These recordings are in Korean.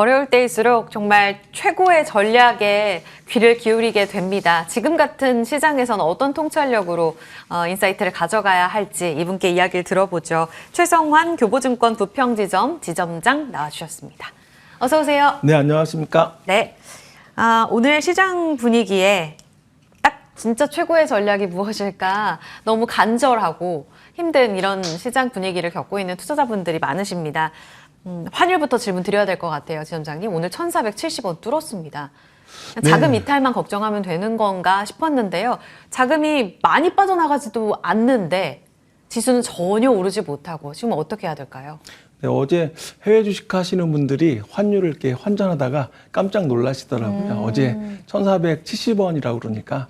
어려울 때일수록 정말 최고의 전략에 귀를 기울이게 됩니다. 지금 같은 시장에서는 어떤 통찰력으로 인사이트를 가져가야 할지 이분께 이야기를 들어보죠. 최성환 교보증권 부평지점 지점장 나와주셨습니다. 어서 오세요. 네, 안녕하십니까? 네. 오늘 시장 분위기에 딱 진짜 최고의 전략이 무엇일까? 너무 간절하고 힘든 이런 시장 분위기를 겪고 있는 투자자분들이 많으십니다. 환율부터 질문 드려야 될 것 같아요, 지점장님. 오늘 1,470원 뚫었습니다. 자금 이탈만 걱정하면 되는 건가 싶었는데요. 자금이 많이 빠져나가지도 않는데 지수는 전혀 오르지 못하고 지금 어떻게 해야 될까요? 네, 어제 해외 주식 하시는 분들이 환율을 이렇게 환전하다가 깜짝 놀라시더라고요. 어제 1,470원이라고 그러니까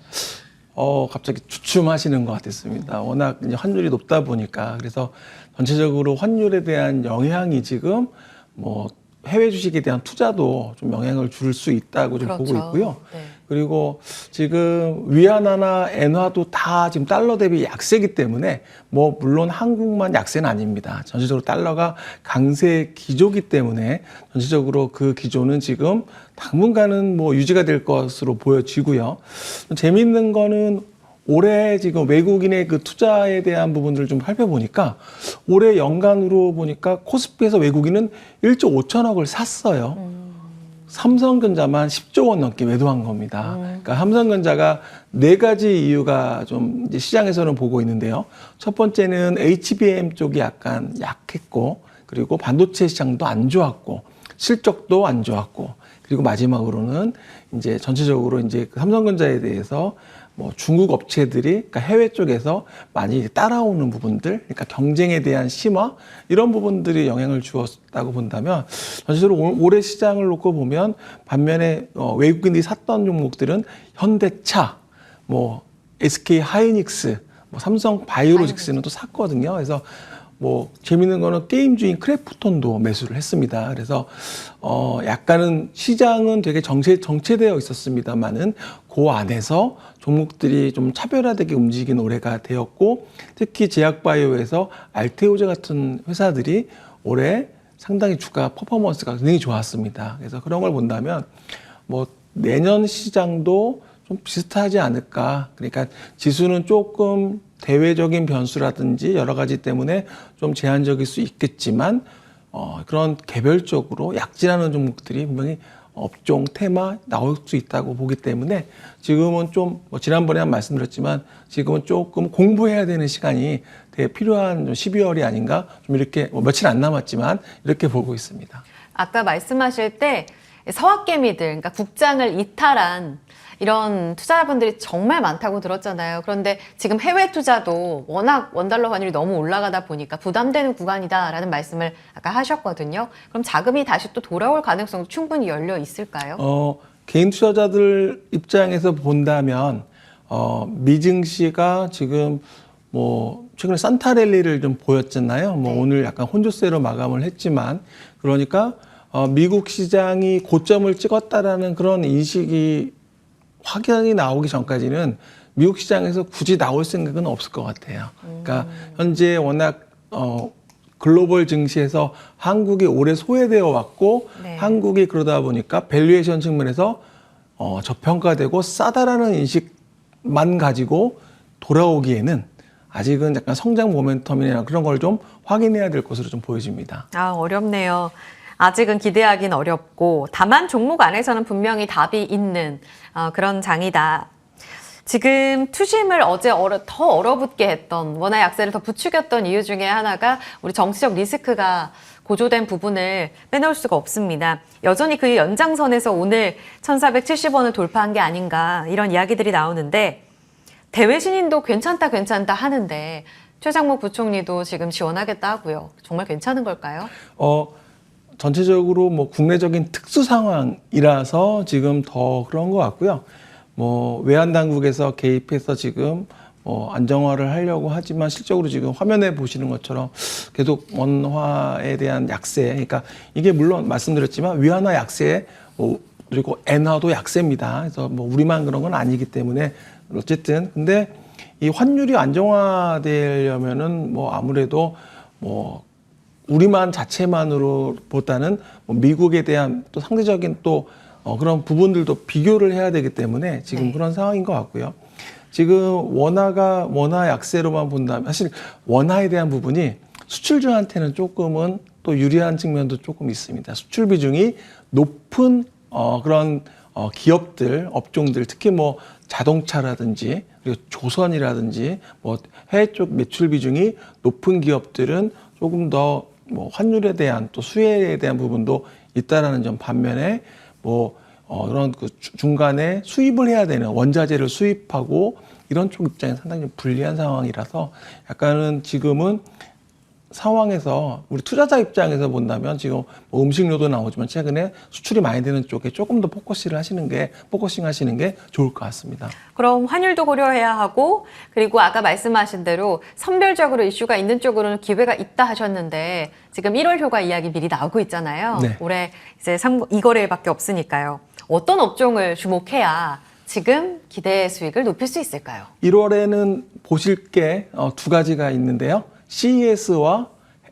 갑자기 주춤하시는 것 같았습니다. 워낙 이제 환율이 높다 보니까. 그래서 전체적으로 환율에 대한 영향이 지금 뭐 해외 주식에 대한 투자도 좀 영향을 줄 수 있다고 좀 그렇죠. 보고 있고요. 네. 그리고 지금 위안화나 엔화도 다 지금 달러 대비 약세이기 때문에 뭐 물론 한국만 약세는 아닙니다. 전체적으로 달러가 강세 기조이기 때문에 전체적으로 그 기조는 지금 당분간은 뭐 유지가 될 것으로 보여지고요. 재미있는 거는 올해 지금 외국인의 그 투자에 대한 부분들을 좀 살펴보니까 올해 연간으로 보니까 코스피에서 외국인은 1조 5천억을 샀어요. 삼성전자만 10조 원 넘게 매도한 겁니다. 그러니까 삼성전자가 네 가지 이유가 좀 이제 시장에서는 보고 있는데요. 첫 번째는 HBM 쪽이 약간 약했고, 그리고 반도체 시장도 안 좋았고, 실적도 안 좋았고, 그리고 마지막으로는 이제 전체적으로 이제 그 삼성전자에 대해서 뭐 중국 업체들이 그러니까 해외 쪽에서 많이 따라오는 부분들, 그러니까 경쟁에 대한 심화 이런 부분들이 영향을 주었다고 본다면 전체적으로 올해 시장을 놓고 보면 반면에 외국인들이 샀던 종목들은 현대차, 뭐 SK 하이닉스, 뭐 삼성 바이오로직스는 또 샀거든요. 그래서 뭐 재밌는 거는 게임주인 크래프톤도 매수를 했습니다. 그래서 약간은 시장은 되게 정체되어 있었습니다만은 그 안에서 종목들이 좀 차별화되게 움직인 올해가 되었고, 특히 제약바이오에서 알테오제 같은 회사들이 올해 상당히 주가 퍼포먼스가 굉장히 좋았습니다. 그래서 그런 걸 본다면 뭐 내년 시장도 좀 비슷하지 않을까. 그러니까 지수는 조금 대외적인 변수라든지 여러 가지 때문에 좀 제한적일 수 있겠지만 그런 개별적으로 약진하는 종목들이 분명히 업종 테마 나올 수 있다고 보기 때문에 지금은 좀 지난번에 한 말씀드렸지만 지금은 조금 공부해야 되는 시간이 되게 필요한 12월이 아닌가, 좀 이렇게 며칠 안 남았지만 이렇게 보고 있습니다. 아까 말씀하실 때 서학개미들, 그러니까 국장을 이탈한 이런 투자자분들이 정말 많다고 들었잖아요. 그런데 지금 해외 투자도 워낙 원달러 환율이 너무 올라가다 보니까 부담되는 구간이다라는 말씀을 아까 하셨거든요. 그럼 자금이 다시 또 돌아올 가능성도 충분히 열려 있을까요? 개인 투자자들 입장에서 본다면 미증시가 지금 뭐 최근에 산타랠리를 좀 보였잖아요. 뭐 오늘 약간 혼조세로 마감을 했지만, 그러니까 미국 시장이 고점을 찍었다라는 그런 인식이 확연히 나오기 전까지는 미국 시장에서 굳이 나올 생각은 없을 것 같아요. 그러니까 현재 워낙 글로벌 증시에서 한국이 오래 소외되어 왔고, 네. 한국이 그러다 보니까 밸류에이션 측면에서 저평가되고 싸다라는 인식만 가지고 돌아오기에는 아직은 약간 성장 모멘텀이나 그런 걸 좀 확인해야 될 것으로 좀 보여집니다. 어렵네요. 아직은 기대하기는 어렵고, 다만 종목 안에서는 분명히 답이 있는 그런 장이다. 지금 투심을 어제 더 얼어붙게 했던, 원화 약세를 더 부추겼던 이유 중에 하나가 우리 정치적 리스크가 고조된 부분을 빼놓을 수가 없습니다. 여전히 그 연장선에서 오늘 1,470원을 돌파한 게 아닌가, 이런 이야기들이 나오는데, 대외 신인도 괜찮다 하는데 최장목 부총리도 지금 지원하겠다 하고요. 정말 괜찮은 걸까요? 전체적으로 뭐 국내적인 특수 상황이라서 지금 더 그런 것 같고요. 뭐 외환 당국에서 개입해서 지금 안정화를 하려고 하지만 실적으로 지금 화면에 보시는 것처럼 계속 원화에 대한 약세, 그러니까 이게 물론 말씀드렸지만 위안화 약세, 그리고 엔화도 약세입니다. 그래서 뭐 우리만 그런 건 아니기 때문에 어쨌든 근데 이 환율이 안정화되려면은 뭐 아무래도 뭐 우리만 자체만으로보다는 뭐 미국에 대한 또 상대적인 또 그런 부분들도 비교를 해야 되기 때문에 지금 네. 그런 상황인 것 같고요. 지금 원화 약세로만 본다면 사실 원화에 대한 부분이 수출주한테는 조금은 또 유리한 측면도 조금 있습니다. 수출 비중이 높은 그런 기업들, 업종들, 특히 뭐 자동차라든지 그리고 조선이라든지 뭐 해외 쪽 매출 비중이 높은 기업들은 조금 더 뭐 환율에 대한 또 수혜에 대한 부분도 있다라는 점 반면에 뭐 이런 그 중간에 수입을 해야 되는 원자재를 수입하고 이런 쪽 입장에 상당히 좀 불리한 상황이라서 약간은 지금은 상황에서 우리 투자자 입장에서 본다면 지금 뭐 음식료도 나오지만 최근에 수출이 많이 되는 쪽에 조금 더 포커싱 하시는 게 좋을 것 같습니다. 그럼 환율도 고려해야 하고 그리고 아까 말씀하신 대로 선별적으로 이슈가 있는 쪽으로는 기회가 있다 하셨는데 지금 1월 효과 이야기 미리 나오고 있잖아요. 네. 올해 이제 2거래밖에 없으니까요. 어떤 업종을 주목해야 지금 기대 수익을 높일 수 있을까요? 1월에는 보실 게 두 가지가 있는데요. CES와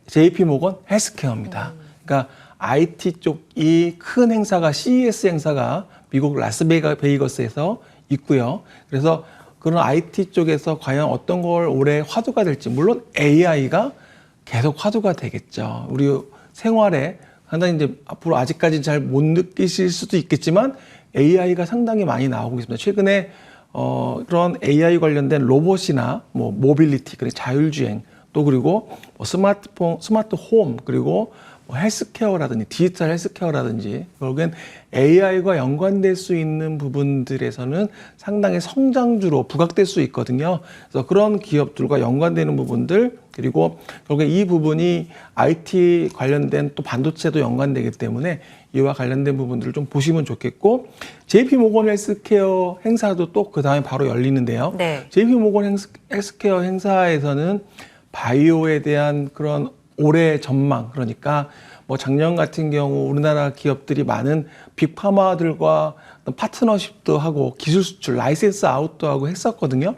JP모건 헬스케어입니다. 그러니까 IT 쪽이 큰 행사가 CES 행사가 미국 라스베이거스에서 있고요. 그래서 그런 IT 쪽에서 과연 어떤 걸 올해 화두가 될지 물론 AI가 계속 화두가 되겠죠. 우리 생활에 상당히 이제 앞으로 아직까지 잘 못 느끼실 수도 있겠지만 AI가 상당히 많이 나오고 있습니다. 최근에 그런 AI 관련된 로봇이나 뭐 모빌리티, 그리고 자율주행 또 그리고 뭐 스마트폰, 스마트 홈 그리고 뭐 헬스케어라든지 디지털 헬스케어라든지 결국엔 AI가 연관될 수 있는 부분들에서는 상당히 성장주로 부각될 수 있거든요. 그래서 그런 기업들과 연관되는 부분들 그리고 결국에 이 부분이 IT 관련된 또 반도체도 연관되기 때문에 이와 관련된 부분들을 좀 보시면 좋겠고 JP모건 헬스케어 행사도 또 그 다음에 바로 열리는데요. 네. JP모건 헬스케어 행사에서는 바이오에 대한 그런 올해 전망 그러니까 뭐 작년 같은 경우 우리나라 기업들이 많은 빅파마들과 파트너십도 하고 기술 수출 라이센스 아웃도 하고 했었거든요.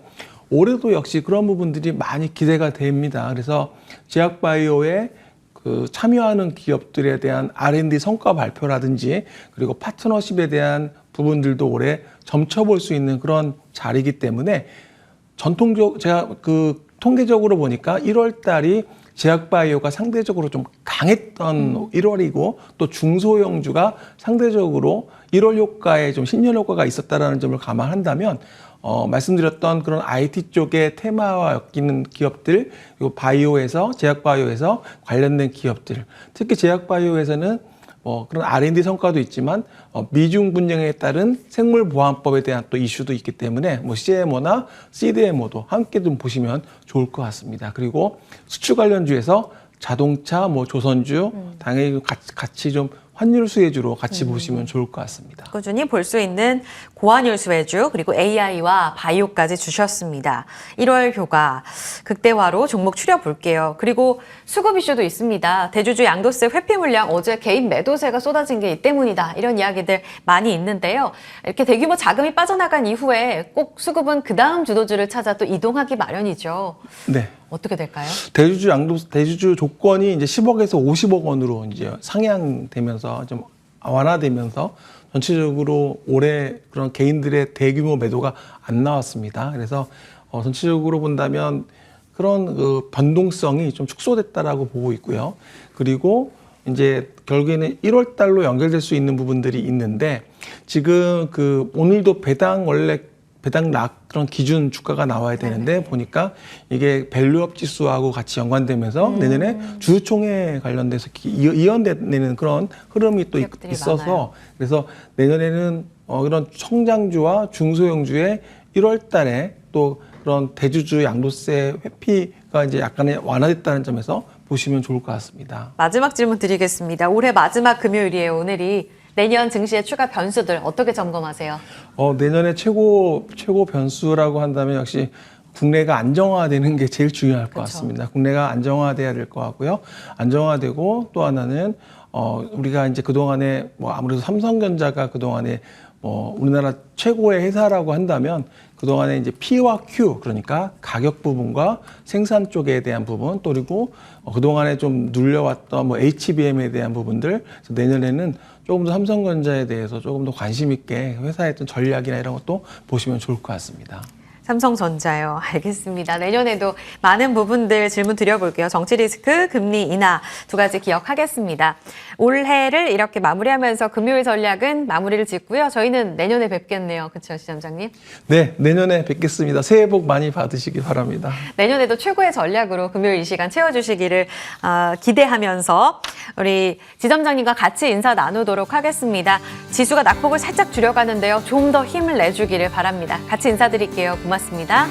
올해도 역시 그런 부분들이 많이 기대가 됩니다. 그래서 제약바이오에 그 참여하는 기업들에 대한 R&D 성과 발표라든지 그리고 파트너십에 대한 부분들도 올해 점쳐볼 수 있는 그런 자리이기 때문에 제가 그 통계적으로 보니까 1월 달이 제약바이오가 상대적으로 좀 강했던 1월이고 또 중소형주가 상대적으로 1월 효과에 좀 신년 효과가 있었다라는 점을 감안한다면 말씀드렸던 그런 IT 쪽의 테마와 엮이는 기업들 그리고 바이오에서 제약바이오에서 관련된 기업들 특히 제약바이오에서는 그런 R&D 성과도 있지만 미중 분쟁에 따른 생물보안법에 대한 또 이슈도 있기 때문에 뭐 CMO나 CDMO도 함께 좀 보시면 좋을 것 같습니다. 그리고 수출 관련주에서 자동차, 뭐 조선주 당연히 같이 좀 환율 수혜주로 같이 보시면 좋을 것 같습니다. 꾸준히 볼 수 있는 고환율 수혜주 그리고 AI와 바이오까지 주셨습니다. 1월 효과 극대화로 종목 추려볼게요. 그리고 수급 이슈도 있습니다. 대주주 양도세 회피 물량 어제 개인 매도세가 쏟아진 게 이 때문이다. 이런 이야기들 많이 있는데요. 이렇게 대규모 자금이 빠져나간 이후에 꼭 수급은 그 다음 주도주를 찾아 또 이동하기 마련이죠. 네. 어떻게 될까요? 대주주 조건이 이제 10억에서 50억 원으로 이제 상향되면서 좀 완화되면서 전체적으로 올해 그런 개인들의 대규모 매도가 안 나왔습니다. 그래서 전체적으로 본다면 그런 그 변동성이 좀 축소됐다라고 보고 있고요. 그리고 이제 결국에는 1월 달로 연결될 수 있는 부분들이 있는데 지금 그 오늘도 배당 그런 기준 주가가 나와야 되는데 보니까 이게 밸류업 지수하고 같이 연관되면서 내년에 주주총회 관련돼서 이연되는 그런 흐름이 또 있어서 많아요. 그래서 내년에는 이런 성장주와 중소형주의 1월 달에 또 그런 대주주 양도세 회피가 이제 약간의 완화됐다는 점에서 보시면 좋을 것 같습니다. 마지막 질문 드리겠습니다. 올해 마지막 금요일이에요. 오늘이. 내년 증시의 추가 변수들 어떻게 점검하세요? 내년에 최고 변수라고 한다면 역시 국내가 안정화되는 게 제일 중요할 것 같습니다. 국내가 안정화돼야 될 것 같고요. 안정화되고 또 하나는 우리가 이제 그동안에 뭐 아무래도 삼성전자가 그동안에 우리나라 최고의 회사라고 한다면 그동안에 이제 P와 Q, 그러니까 가격 부분과 생산 쪽에 대한 부분, 또 그리고 그동안에 좀 눌려왔던 뭐 HBM에 대한 부분들, 그래서 내년에는 조금 더 삼성전자에 대해서 조금 더 관심 있게 회사의 어떤 전략이나 이런 것도 보시면 좋을 것 같습니다. 삼성전자요. 알겠습니다. 내년에도 많은 부분들 질문 드려볼게요. 정치 리스크, 금리 인하 두 가지 기억하겠습니다. 올해를 이렇게 마무리하면서 금요일 전략은 마무리를 짓고요. 저희는 내년에 뵙겠네요. 그렇죠, 시장장님? 네, 내년에 뵙겠습니다. 새해 복 많이 받으시기 바랍니다. 내년에도 최고의 전략으로 금요일 이 시간 채워주시기를 기대하면서 우리 지점장님과 같이 인사 나누도록 하겠습니다. 지수가 낙폭을 살짝 줄여가는데요. 좀 더 힘을 내주기를 바랍니다. 같이 인사드릴게요. 고맙습니다.